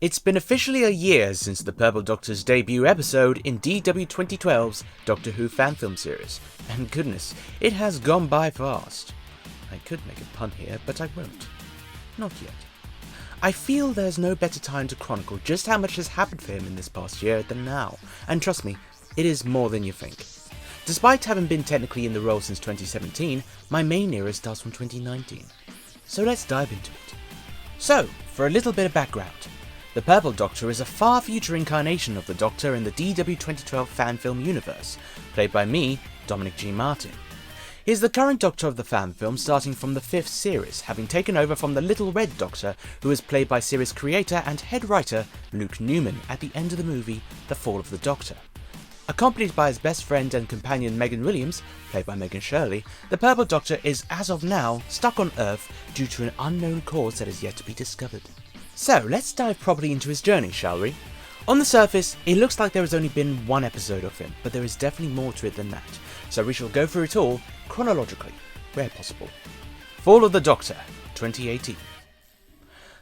It's been officially a year since the Purple Doctor's debut episode in DW2012's Doctor Who FanFilm series, and goodness, it has gone by fast. I could make a pun here, but I won't. Not yet. I feel there's no better time to chronicle just how much has happened for him in this past year than now, and trust me, it is more than you think. Despite having been technically in the role since 2017, my main era starts from 2019. So let's dive into it. So, for a little bit of background. The Purple Doctor is a far future incarnation of the Doctor in the DW2012 FanFilm universe, played by me, Dominic G. Martin. He is the current Doctor of the FanFilm starting from the 5th series, having taken over from the Little Red Doctor, who is played by series creator and head writer Luke NEWMAN at the end of the movie The Fall of the Doctor. Accompanied by his best friend and companion Megan Williams, played by Megan Shirley, the Purple Doctor is, as of now, stuck on Earth due to an unknown cause that is yet to be discovered. So, let's dive properly into his journey, shall we? On the surface, it looks like there has only been one episode of him, but there is definitely more to it than that, so we shall go through it all, chronologically, where possible. Fall of the Doctor, 2018.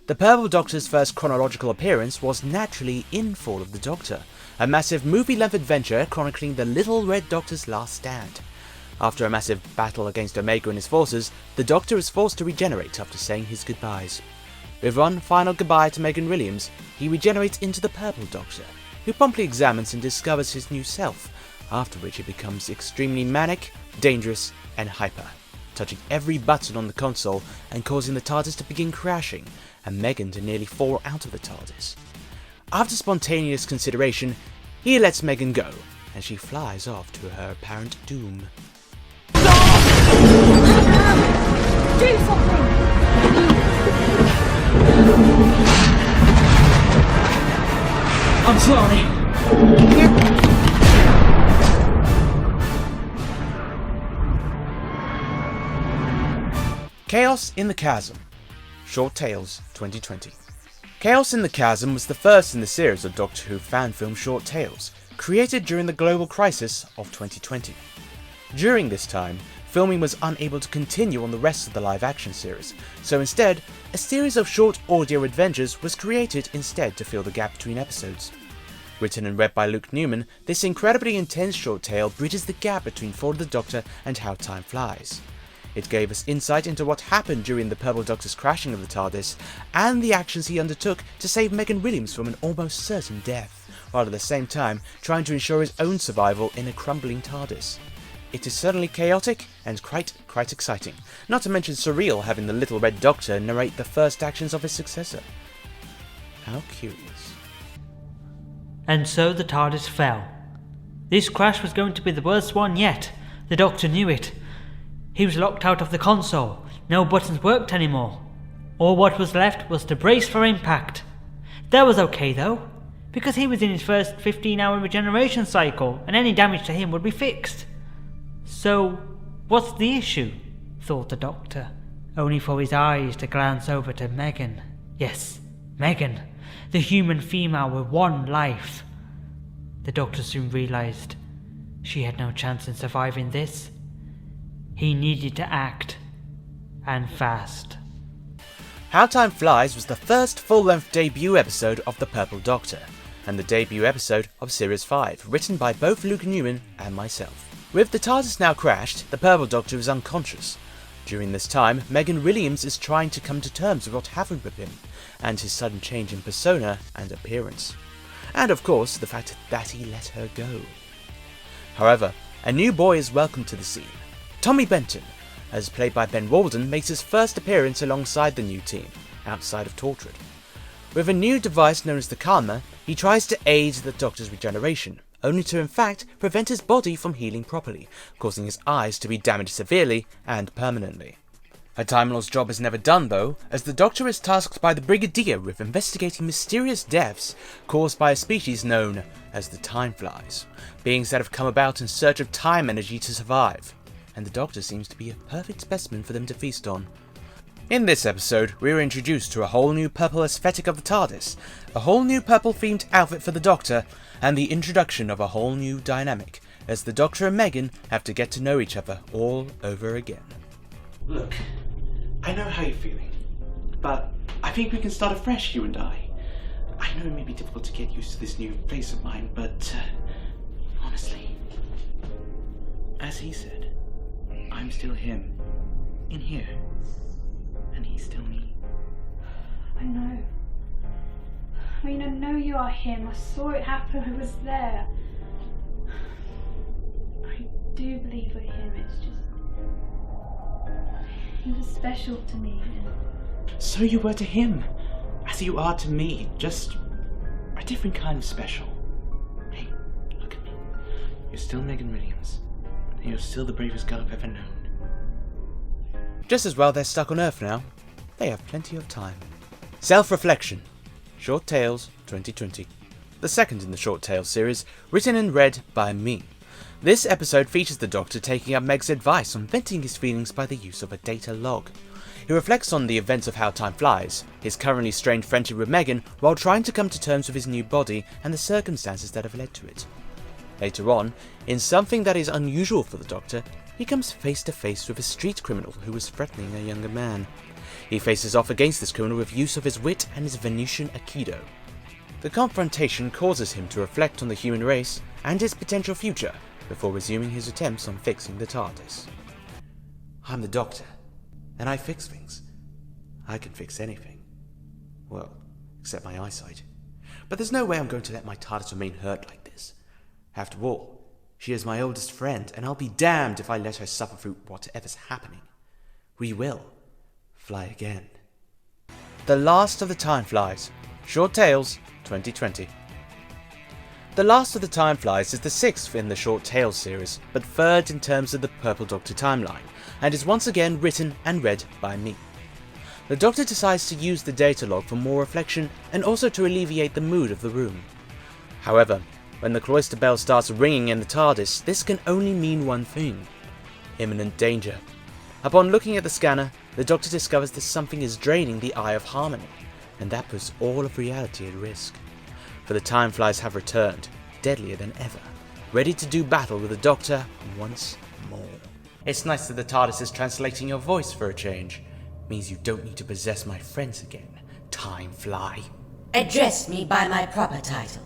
The Purple Doctor's first chronological appearance was naturally in Fall of the Doctor, a massive movie-length adventure chronicling the Little Red Doctor's last stand. After a massive battle against Omega and his forces, the Doctor is forced to regenerate after saying his goodbyes. With one final goodbye to Megan Williams, he regenerates into the Purple Doctor, who promptly examines and discovers his new self, after which he becomes extremely manic, dangerous, and hyper, touching every button on the console and causing the TARDIS to begin crashing, and Megan to nearly fall out of the TARDIS. After spontaneous consideration, he lets Megan go, and she flies off to her apparent doom. Do something! I'm sorry. Chaos in the Chasm. Short Tales 2020. Chaos in the Chasm was the first in the series of Doctor Who FanFilm short tales, created during the global crisis of 2020. During this time, filming was unable to continue on the rest of the live-action series, so instead, a series of short audio adventures was created instead to fill the gap between episodes. Written and read by Luke NEWMAN, this incredibly intense short tale bridges the gap between Fall of the Doctor and How Time Flies. It gave us insight into what happened during the Purple Doctor's crashing of the TARDIS, and the actions he undertook to save Megan Williams from an almost certain death, while at the same time trying to ensure his own survival in a crumbling TARDIS. It is certainly chaotic and quite exciting, not to mention surreal having the Little Red Doctor narrate the first actions of his successor. How curious. And so the TARDIS fell. This crash was going to be the worst one yet. The Doctor knew it. He was locked out of the console. No buttons worked anymore. All what was left was to brace for impact. That was okay though, because he was in his first 15-hour regeneration cycle and any damage to him would be fixed. So, what's the issue? Thought the Doctor, only for his eyes to glance over to Megan. Yes, Megan, the human female with one life. The Doctor soon realised she had no chance in surviving this. He needed to act, and fast. How Time Flies was the first full-length debut episode of The Purple Doctor, and the debut episode of Series 5, written by both Luke NEWMAN and myself. With the TARDIS now crashed, the Purple Doctor is unconscious. During this time, Megan Williams is trying to come to terms with what happened with him, and his sudden change in persona and appearance. And of course, the fact that he let her go. However, a new boy is welcomed to the scene. Tommy Benton, as played by Ben Walden, makes his first appearance alongside the new team, outside of Torchwood. With a new device known as the Karma, he tries to aid the Doctor's regeneration, only to in fact prevent his body from healing properly, causing his eyes to be damaged severely and permanently. A Time Lord's job is never done though, as the Doctor is tasked by the Brigadier with investigating mysterious deaths caused by a species known as the Time Flies, beings that have come about in search of time energy to survive, and the Doctor seems to be a perfect specimen for them to feast on. In this episode, we are introduced to a whole new purple aesthetic of the TARDIS, a whole new purple-themed outfit for the Doctor, and the introduction of a whole new dynamic, as the Doctor and Megan have to get to know each other all over again. Look, I know how you're feeling, but I think we can start afresh, you and I. I I know it may be difficult to get used to this new face of mine, but honestly, as he said, I'm still him, in here, and he's still me. I know. I mean, I know you are him. I saw it happen. I was there. I do believe we're him. It's just... he was special to me. So you were to him, as you are to me, just a different kind of special. Hey, look at me. You're still Megan Williams, and you're still the bravest girl I've ever known. Just as well they're stuck on Earth now. They have plenty of time. Self-reflection. Short Tales 2020. The second in the Short Tales series, written and read by me. This episode features the Doctor taking up Meg's advice on venting his feelings by the use of a data log. He reflects on the events of how time flies, his currently strained friendship with Megan, while trying to come to terms with his new body and the circumstances that have led to it. Later on, in something that is unusual for the Doctor, he comes face to face with a street criminal who is threatening a younger man. He faces off against this criminal with use of his wit and his Venusian Aikido. The confrontation causes him to reflect on the human race and its potential future before resuming his attempts on fixing the TARDIS. I'm the Doctor, and I fix things. I can fix anything. Well, except my eyesight. But there's no way I'm going to let my TARDIS remain hurt like this. After all, she is my oldest friend, and I'll be damned if I let her suffer through whatever's happening. We will fly again. The Last of the Time Flies. Short Tales 2020. The Last of the Time Flies is the sixth in the Short Tales series, but third in terms of the Purple Doctor timeline, and is once again written and read by me. The Doctor decides to use the data log for more reflection and also to alleviate the mood of the room. However, when the cloister bell starts ringing in the TARDIS, this can only mean one thing: imminent danger. Upon looking at the scanner, the Doctor discovers that something is draining the Eye of Harmony, and that puts all of reality at risk. For the Time Flies have returned, deadlier than ever, ready to do battle with the Doctor once more. It's nice that the TARDIS is translating your voice for a change. Means you don't need to possess my friends again, Time Fly. Address me by my proper title.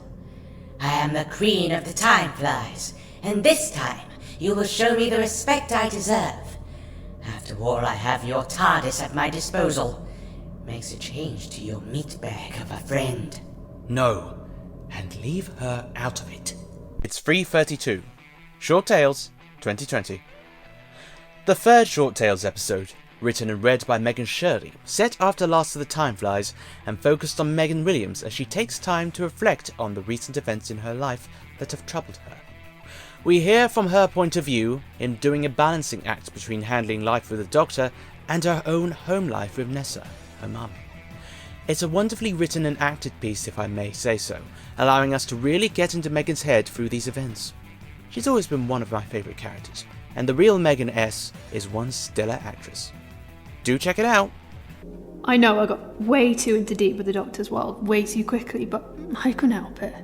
I am the Queen of the Time Flies, and this time you will show me the respect I deserve. After all, I have your TARDIS at my disposal. Makes a change to your meatbag of a friend. No, and leave her out of it. It's 3:32. Short Tales 2020. The third Short Tales episode, written and read by Megan Shirley, set after Last of the Time Flies and focused on Megan Williams as she takes time to reflect on the recent events in her life that have troubled her. We hear from her point of view in doing a balancing act between handling life with the Doctor and her own home life with Nessa, her mum. It's a wonderfully written and acted piece, if I may say so, allowing us to really get into Megan's head through these events. She's always been one of my favourite characters, and the real Megan S is one stellar actress. Do check it out! I know I got way too into deep with the Doctor's world way too quickly, but I couldn't help it.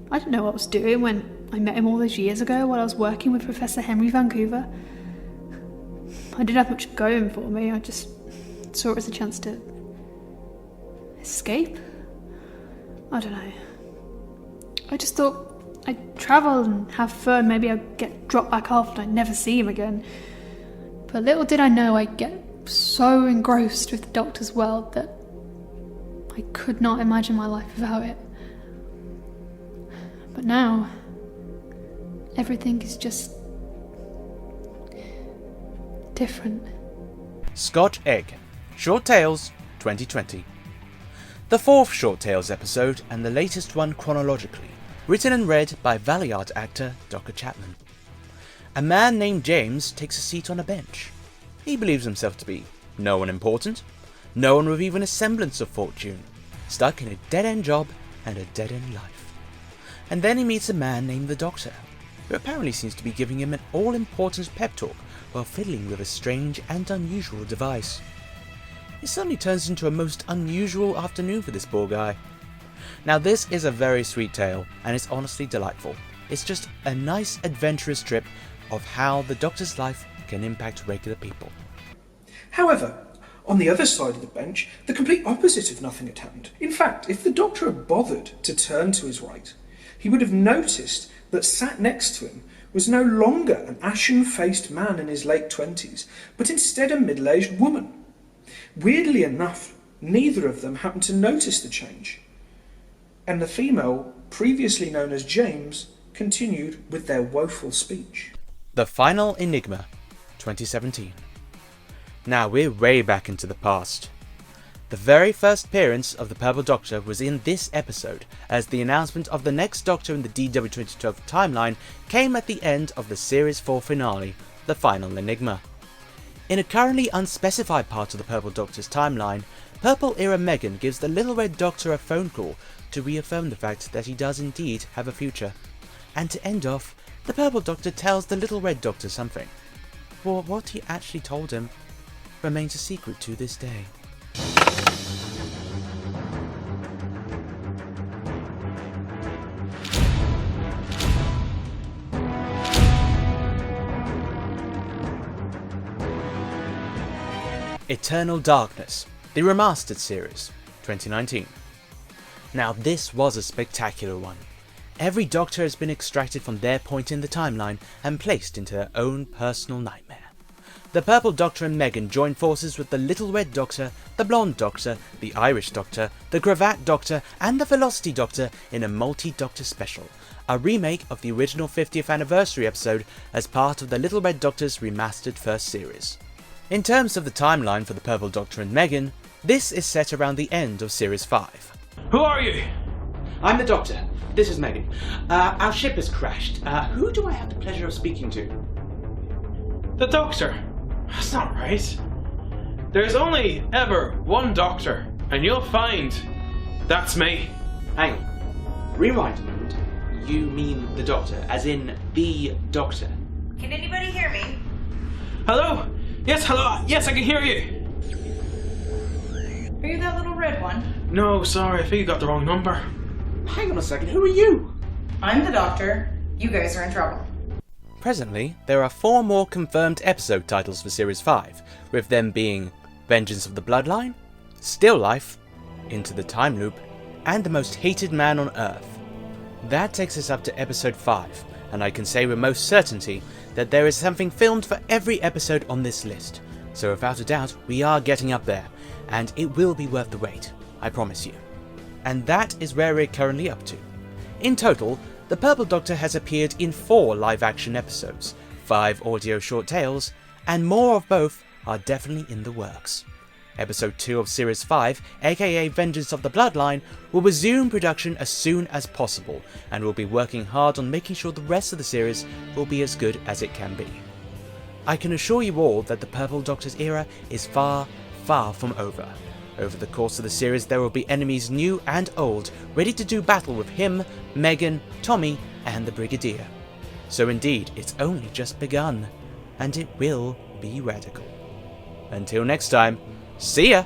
I didn't know what I was doing when I met him all those years ago while I was working with Professor Henry Vancouver. I didn't have much going for me. I just saw it as a chance to escape. I don't know. I just thought I'd travel and have fun. Maybe I'd get dropped back off and I'd never see him again. But little did I know I'd get so engrossed with the Doctor's world that I could not imagine my life without it. But now, everything is just different. Scotch Egg. Short Tales 2020. The fourth Short Tales episode, and the latest one chronologically, written and read by Valiant actor Dr. Chapman. A man named James takes a seat on a bench. He believes himself to be no one important, no one with even a semblance of fortune, stuck in a dead-end job and a dead-end life. And then he meets a man named the Doctor, who apparently seems to be giving him an all-important pep talk while fiddling with a strange and unusual device. It suddenly turns into a most unusual afternoon for this poor guy. Now this is a very sweet tale, and it's honestly delightful. It's just a nice adventurous trip of how the Doctor's life can impact regular people. However, On the other side of the bench, the complete opposite of nothing had happened. In fact, if the Doctor had bothered to turn to his right, he would have noticed that sat next to him was no longer an ashen-faced man in his late 20s, but instead a middle-aged woman. Weirdly enough, neither of them happened to notice the change, and the female, previously known as James, continued with their woeful speech. The Final Enigma, 2017. Now we're way back into the past. The very first appearance of the Purple Doctor was in this episode, as the announcement of the next Doctor in the DW2012 timeline came at the end of the Series 4 finale, The Final Enigma. In a currently unspecified part of the Purple Doctor's timeline, Purple-era Megan gives the Little Red Doctor a phone call to reaffirm the fact that he does indeed have a future. And to end off, the Purple Doctor tells the Little Red Doctor something. For what he actually told him remains a secret to this day. Eternal Darkness, the Remastered Series, 2019. Now this was a spectacular one. Every Doctor has been extracted from their point in the timeline and placed into their own personal nightmare. The Purple Doctor and Megan join forces with the Little Red Doctor, the Blonde Doctor, the Irish Doctor, the Cravat Doctor and the Velocity Doctor in a multi-Doctor special, a remake of the original 50th anniversary episode as part of the Little Red Doctor's remastered first series. In terms of the timeline for the Purple Doctor and Megan, this is set around the end of Series 5. Who are you? I'm the Doctor. This is Megan. Our ship has crashed. Who do I have the pleasure of speaking to? The Doctor? That's not right. There's only ever one Doctor, and you'll find that's me. Hang on. Rewind a moment. You mean the Doctor, as in the Doctor? Can anybody hear me? Hello? Yes, hello. Yes, I can hear you. Are you that little red one? No, sorry, I think you got the wrong number. Hang on a second, who are you? I'm the Doctor. You guys are in trouble. Presently, there are 4 more confirmed episode titles for Series 5, with them being Vengeance of the Bloodline, Still Life, Into the Time Loop, and The Most Hated Man on Earth. That takes us up to Episode 5, and I can say with most certainty that there is something filmed for every episode on this list, so without a doubt we are getting up there, and it will be worth the wait, I promise you. And that is where we're currently up to. In total, the Purple Doctor has appeared in 4 live-action episodes, 5 audio short tales, and more of both are definitely in the works. Episode 2 of Series 5, aka Vengeance of the Bloodline, will resume production as soon as possible, and will be working hard on making sure the rest of the series will be as good as it can be. I can assure you all that the Purple Doctor's era is far, far from over. Over the course of the series there will be enemies new and old, ready to do battle with him, Megan, Tommy, and the Brigadier. So indeed, it's only just begun, and it will be radical. Until next time, see ya!